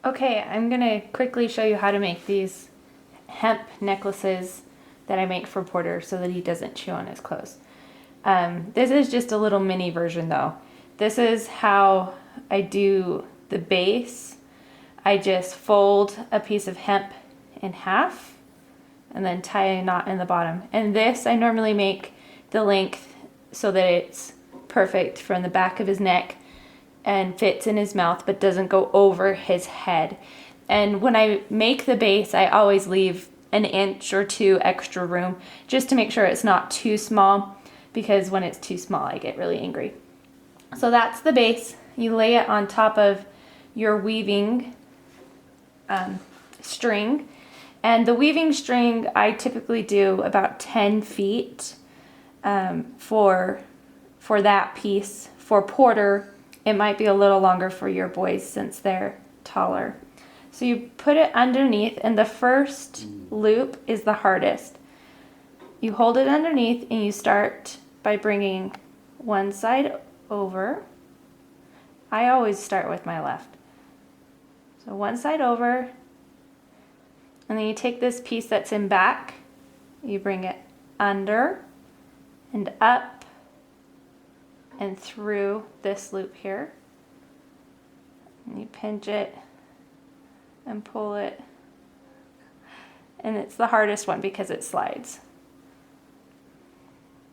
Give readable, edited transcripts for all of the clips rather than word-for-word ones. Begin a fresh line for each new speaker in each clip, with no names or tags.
Okay, I'm gonna quickly show you how to make these hemp necklaces that I make for Porter so that he doesn't chew on his clothes. This is just a little mini version though. This is how I do the base. I just fold a piece of hemp in half and then tie a knot in the bottom. And this I normally make the length so that it's perfect from the back of his neck and fits in his mouth but doesn't go over his head. And when I make the base, I always leave an inch or two extra room just to make sure it's not too small, because when it's too small I get really angry. So that's the base. You lay it on top of your weaving string, and the weaving string I typically do about 10 feet for that piece. For Porter, it might be a little longer for your boys since they're taller. So you put it underneath, and the first loop is the hardest. You hold it underneath and you start by bringing one side over. I always start with my left. So one side over, and then you take this piece that's in back, you bring it under and up and through this loop here. And you pinch it and pull it. And it's the hardest one because it slides.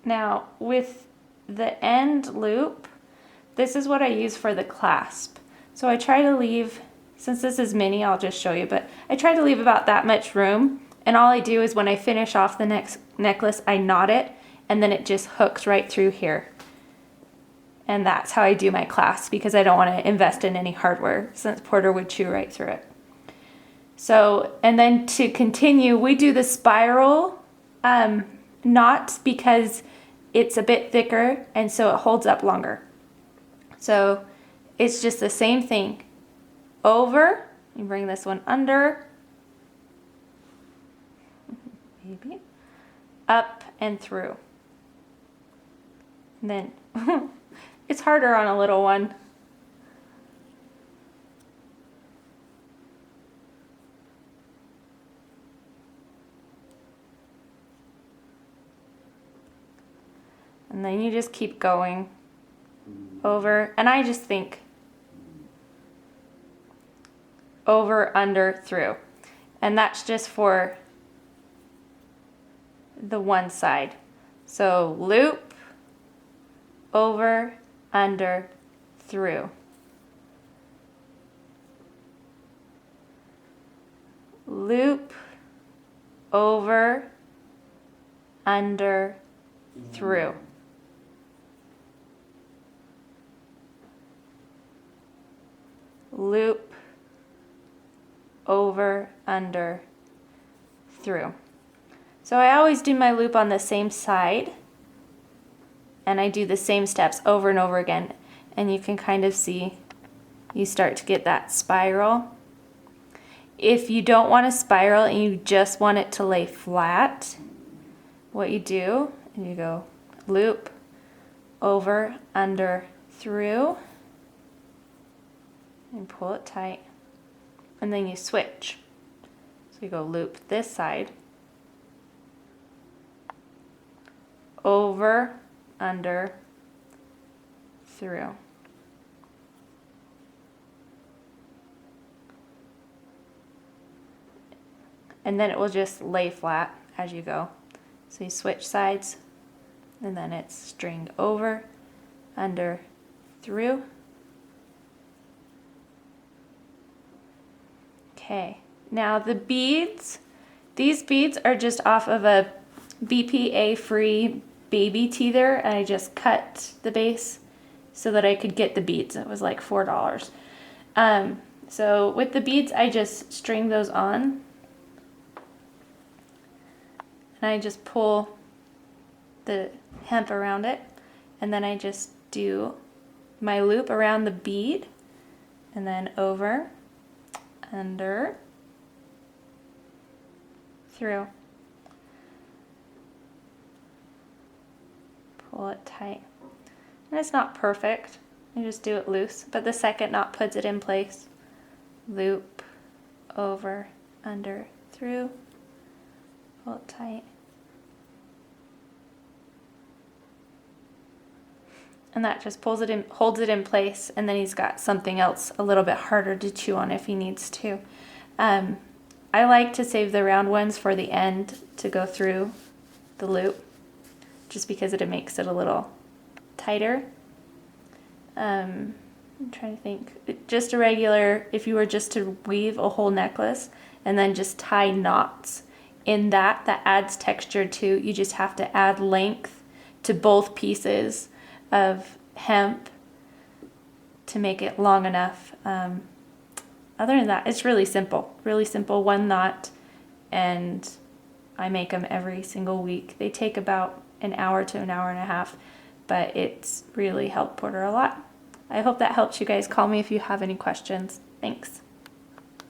Now with the end loop, this is what I use for the clasp. So I try to leave, since this is mini, I'll just show you, but I try to leave about that much room. And all I do is when I finish off the next necklace, I knot it, and then it just hooks right through here. And that's how I do my clasp, because I don't want to invest in any hardware since Porter would chew right through it. So, and then to continue, we do the spiral knot because it's a bit thicker and so it holds up longer. So it's just the same thing. Over, you bring this one under, maybe, up and through. And then it's harder on a little one. And then you just keep going over, and I just think over, under, through. And that's just for the one side. So loop, over, under, through. Loop, over, under, through. Loop, over, under, through. So I always do my loop on the same side, and I do the same steps over and over again, and you can kind of see you start to get that spiral. If you don't want a spiral and you just want it to lay flat, what you do is you go loop, over, under, through, and pull it tight, and then you switch. So you go loop this side, over, under, through. And then it will just lay flat as you go. So you switch sides, and then it's string over, under, through. Okay, now the beads, these beads are just off of a BPA-free baby teether, and I just cut the base so that I could get the beads. It was like $4. So with the beads, I just string those on, and I just pull the hemp around it, and then I just do my loop around the bead, and then over, under, through. Pull it tight. And it's not perfect. You just do it loose, but the second knot puts it in place. Loop, over, under, through, pull it tight. And that just pulls it in, holds it in place, and then he's got something else a little bit harder to chew on if he needs to. I like to save the round ones for the end to go through the loop, just because it makes it a little tighter. I'm trying to think. Just a regular, if you were just to weave a whole necklace and then just tie knots in that adds texture too. You just have to add length to both pieces of hemp to make it long enough. Other than that, it's really simple, one knot, and I make them every single week. They take about an hour to an hour and a half, but it's really helped Porter a lot. I hope that helps you guys. Call me if you have any questions. Thanks.